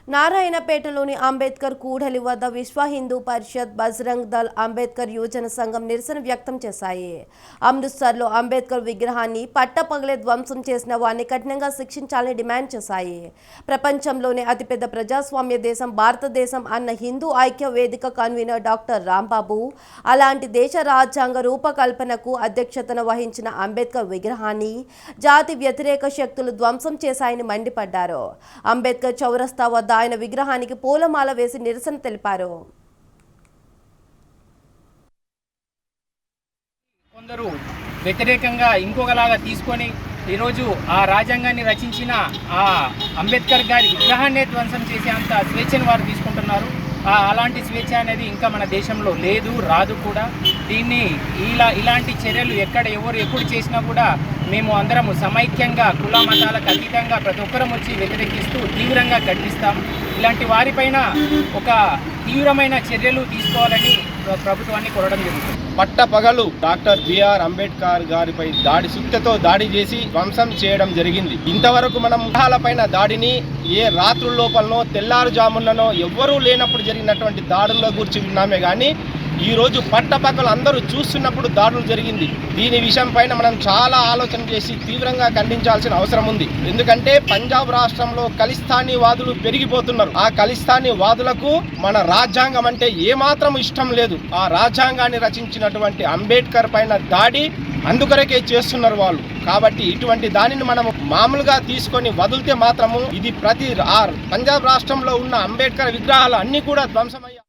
నారాయణపేటలోని అంబేద్కర్ కూడలి వద్ద విశ్వ హిందూ పరిషత్ బజరంగ్ దళ్ అంబేద్కర్ యువజన సంఘం నిరసన వ్యక్తం చేశాయి. అమృత్సర్లో అంబేద్కర్ విగ్రహాన్ని పట్టపగలే ధ్వంసం చేసిన వారిని కఠినంగా శిక్షించాలని డిమాండ్ చేశాయి. ప్రపంచంలోనే అతిపెద్ద ప్రజాస్వామ్య దేశం భారతదేశం అన్న హిందూ ఐక్య వేదిక కన్వీనర్ డాక్టర్ రాంబాబు అలాంటి దేశ రాజ్యాంగ రూపకల్పనకు అధ్యక్షతన వహించిన అంబేద్కర్ విగ్రహాన్ని జాతి వ్యతిరేక శక్తులు ధ్వంసం చేశాయని మండిపడ్డారు. అంబేద్కర్ చౌరస్తా వద్ద ఆయన విగ్రహానికి పూలమాల వేసి నిరసన తెలిపారు. కొందరు వ్యతిరేకంగా ఇంకొకలాగా తీసుకొని ఈరోజు ఆ రాజ్యాంగాన్ని రచించిన ఆ అంబేద్కర్ గారి విగ్రహాన్ని ధ్వంసం చేసేంత స్వేచ్ఛను వారు తీసుకుంటున్నారు. అలాంటి స్వేచ్ఛ అనేది ఇంకా మన దేశంలో లేదు, రాదు కూడా. దీన్ని ఇలాంటి చర్యలు ఎవరు ఎప్పుడు చేసినా కూడా మేము అందరము సమైక్యంగా కుల మతాలకు అతీతంగా ప్రతి ఒక్కరం వచ్చి వ్యతిరేకిస్తూ తీవ్రంగా ఖండిస్తాం. ఇలాంటి వారిపైన ఒక తీవ్రమైన చర్యలు తీసుకోవాలని ప్రభుత్వాన్ని కోరడం జరుగుతుంది. పట్టపగలు డాక్టర్ బిఆర్ అంబేద్కర్ గారిపై సుత్తెతో దాడి చేసి ధ్వంసం చేయడం జరిగింది. ఇంతవరకు మనం విగ్రహాలపైన దాడిని ఏ రాత్రుల లోపలనో తెల్లారుజామునో ఎవ్వరూ లేనప్పుడు జరిగినటువంటి దాడుల గురించి విన్నామే కానీ ఈరోజు పట్టపగలు అందరూ చూస్తున్నప్పుడు దాడులు జరిగింది. దీని విషయం పైన మనం చాలా ఆలోచన చేసి తీవ్రంగా ఖండించాల్సిన అవసరం ఉంది. ఎందుకంటే పంజాబ్ రాష్ట్రంలో ఖలిస్తానీ వాదులు పెరిగిపోతున్నారు. ఆ ఖలిస్తానీ వాదులకు మన రాజ్యాంగం అంటే ఏమాత్రం ఇష్టం లేదు. ఆ రాజ్యాంగాన్ని రచించినటువంటి అంబేద్కర్ పైన దాడి అందుకొరకే చేస్తున్నారు వాళ్ళు. కాబట్టి ఇటువంటి దానిని మనం మామూలుగా తీసుకొని వదిలితే మాత్రము ఇది పంజాబ్ రాష్ట్రంలో ఉన్న అంబేద్కర్ విగ్రహాలు అన్నీ కూడా ధ్వంసమయ్యాయి.